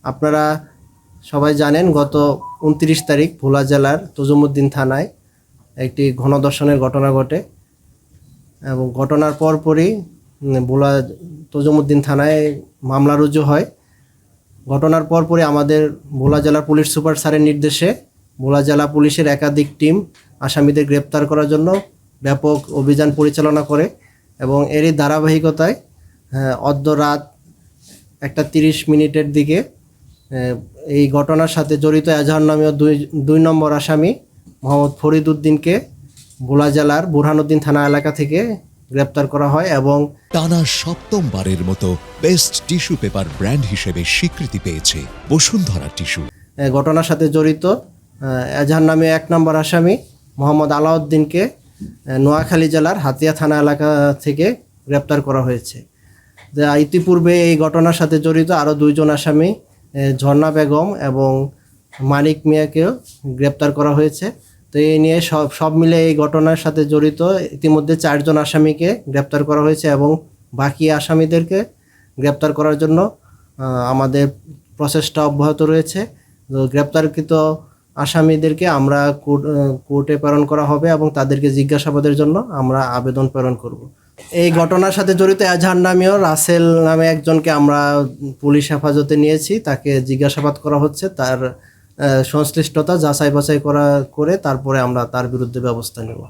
আপনারা সবাই জানেন গত ২৯ তারিখ ভোলা জেলার তজুমুদ্দিন থানায় একটি গণধর্ষণের ঘটনা ঘটে এবং ঘটনার পরপরই ভোলা তজুমুদ্দিন থানায় মামলা রুজু হয়। ঘটনার পরপরই আমাদের ভোলা জেলা পুলিশ সুপার স্যারের নির্দেশে ভোলা জেলা পুলিশের একাধিক টিম আসামিদের গ্রেপ্তার করার জন্য ব্যাপক অভিযান পরিচালনা করে এবং এরই ধারাবাহিকতায় অদ্য রাত 1:30 দিকে এই ঘটনার সাথে জড়িত এজাহার নামীয় দুই নম্বর আসামি মোহাম্মদ ফরিদ উদ্দিনকে ভোলা জেলার বুরহানুদ্দিন থানা এলাকা থেকে গ্রেপ্তার করা হয় এবং টানা সপ্তমবারের মতো বেস্ট টিস্যু পেপার ব্র্যান্ড হিসেবে স্বীকৃতি পেয়েছে বসুন্ধরা টিস্যু। ঘটনার সাথে জড়িত এজাহার নামে 1 নম্বর আসামি মোহাম্মদ আলাউদ্দিনকে নোয়াখালী জেলার হাতিয়া থানা এলাকা থেকে গ্রেপ্তার করা হয়েছে। ইতিপূর্বে এই ঘটনার সাথে জড়িত আরও 2 জন আসামি ঝর্ণা বেগম এবং মানিক মিয়াকেও গ্রেপ্তার করা হয়েছে। তো এই নিয়ে সব মিলে এই ঘটনার সাথে জড়িত ইতিমধ্যে 4 জন আসামিকে গ্রেপ্তার করা হয়েছে এবং বাকি আসামিদেরকে গ্রেপ্তার করার জন্য আমাদের প্রচেষ্টা অব্যাহত রয়েছে। তো গ্রেপ্তারকৃত আসামিদেরকে আমরা কোর্টে প্রেরণ করা হবে এবং তাদেরকে জিজ্ঞাসাবাদের জন্য আমরা আবেদন প্রেরণ করব। এই ঘটনার সাথে জড়িত এজাহার নামীয় রাসেল নামে একজনকে আমরা পুলিশ হেফাজতে নিয়েছি, তাকে জিজ্ঞাসাবাদ করা হচ্ছে, তার সংশ্লিষ্টতা যাচাই বাছাই করে তারপরে আমরা তার বিরুদ্ধে ব্যবস্থা নেব।